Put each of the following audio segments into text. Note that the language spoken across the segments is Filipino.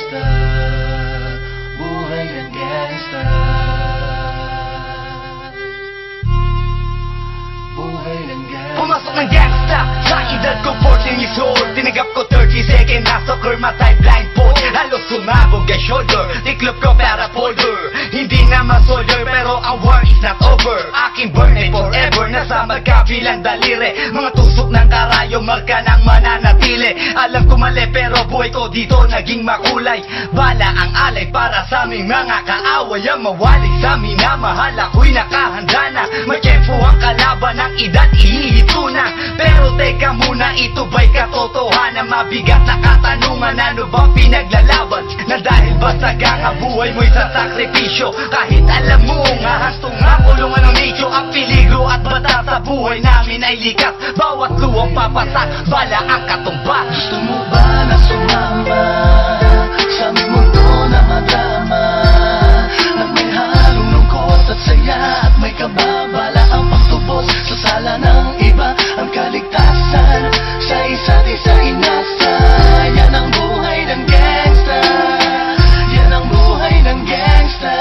gangsta, buhay ng gangsta, buhay ng gangsta. Pumasok ng gangsta sa edad ko 14 years old. Tinagap ko 30 second na soccer matay blindfold. Halos sumabog ang shoulder, tiklop ko para folder. Hindi naman soldier pero ang war is not over. Aking burn ay forever, nasa magkabilang daliri. Mga tusok ng karayo, marka ng mananatili. Alam ko mali pero buhay ko dito naging makulay. Bala ang alay para sa aming mga kaaway. Ang mawalig sa minamahal, ako'y nakahanda na. May tempo ang kalaban ng edad, ihihito na. Pero teka muna, ito ba'y katotohanan? Mabigat na katanungan, ano bang pinaglalaban? Na dahil basag ang buhay mo'y sa sakripisyo. Kahit alam mo nga hastong nga kulungan ng nicho. Ang peligro at bata sa buhay namin ay likas. Bawat luwang papasak, bala ang katumba. Gusto mo ba na sumama sa aming mundo na madrama? At may halong lungkot at saya, at may kababala ang pagtubos sa sala ng iba. Ang kaligtasan sa isa't isa inasa. Yan ang buhay ng gangsta, yan ang buhay ng gangsta,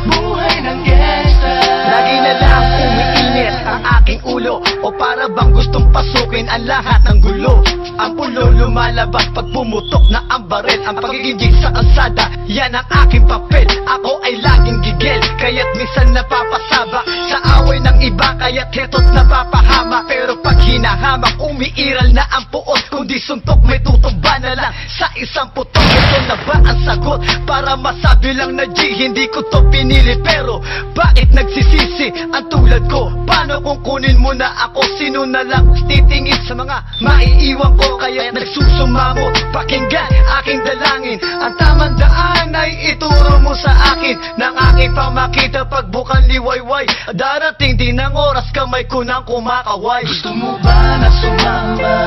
buhay ng gangsta. Lagi na lang umiinit ang aking ulo, o para bang gustong pasukin ang lahat ng gulo. Ang pulo lumalabas pag pumutok na ang baril. Ang pagiging sa kalsada, yan ang aking papel. Ako ay laging gigil, kaya't minsan napapasaba sa away ng iba, kaya't heto't napapahama. Pero pag hinahamak, umiiral na ang puot. Kundi suntok, may tutumba na lang sa isang putok. Ito na ba ang sagot? Para masabi lang na G, hindi ko to pinili. Pero bakit nagsisisi ang tulad ko? Paano kung kunin mo na ako? Sino na lang titingin sa mga maiiwan ko? Kaya nagsusumamo, pakinggan aking dalangin. Ang tamang daan ay ituro mo sa akin. Nang aking pamakita pagbukan liwayway. Darating din ang oras, kamay ko nang kumakaway. Gusto mo ba na sumama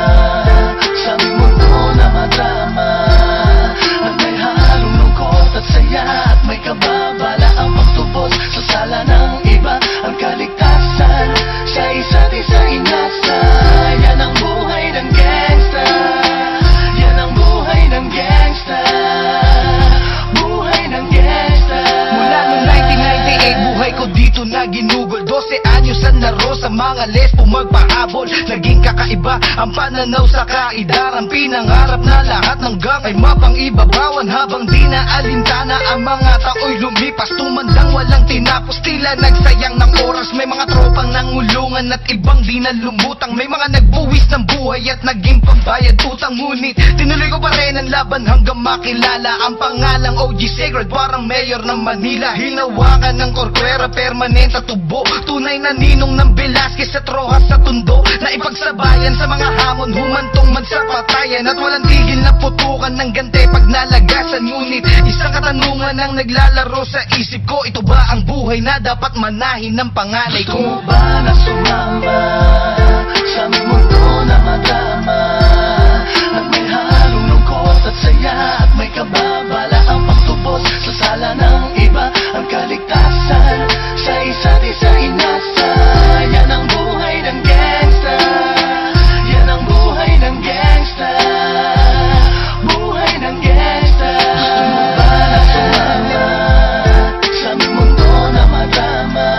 sa aming mundo na madrama? At may halong lungkot at saya, at may kababala ang pagtubos sa sala ng iba. Ang kaligtasan sa isa't isa inasa. Yan ang buhay ng gangsta, yan ang buhay ng gangsta, buhay ng gangsta. Mula noong 1998, buhay ko dito na ginugol. 12 anyos ang naro sa mga lesbo magpahabol. Naging kakaiba ang pananaw sa kaidaran. Pinangarap na lahat ng gang ay mapang-ibabawan. Habang di na alintana ang mga tao'y lumipas. Tumandang walang tinapos, tila nagsayang ng oras. May mga tropang nangulungan at ibang di na lumutang. May mga nagbuwis ng buhay at naging pambayad utang. Ngunit tinuloy ko pa rin ang laban hanggang makilala ang pangalang OG Sacred, parang mayor ng Manila. Hinawakan ng korkwera, permanent at tubo. Tunay na ninong ng Velasquez at Rojas sa tundo. Na ipagsabayan sa mga hamon, humantong man sa patayan. At walang tigil na putukan ng gante pag nalagasan. Ngunit isang katanungan ang naglalaro sa isip ko. Ito ba ang buhay na dapat manahin ng panganay Gusto mo ko? ba na sumama sa aming mundo na madrama? At may halong lungkot at saya, at may kababala ang pagtubos sa sala ng iba. Ang kaligtasan sa isa't isa inasa. Yan ang buhay ng gangsta, yan ang buhay ng gangsta, buhay ng gangsta. Gusto mo ba na sumama sa aming mundo na madrama?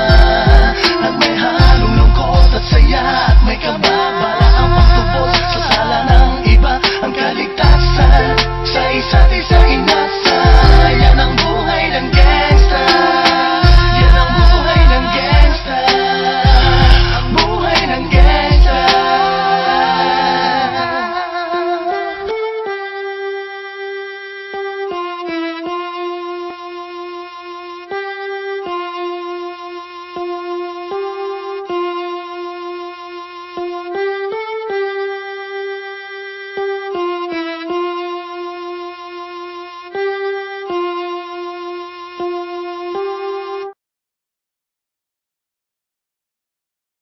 At may halong lungkot at saya, at may kababala ang pagtubos sa sala ng iba. Ang kaligtasan sa isa't isa inasa. Yan ang buhay ng gangsta, yan ang buhay ng gangsta, ang buhay ng gangsta.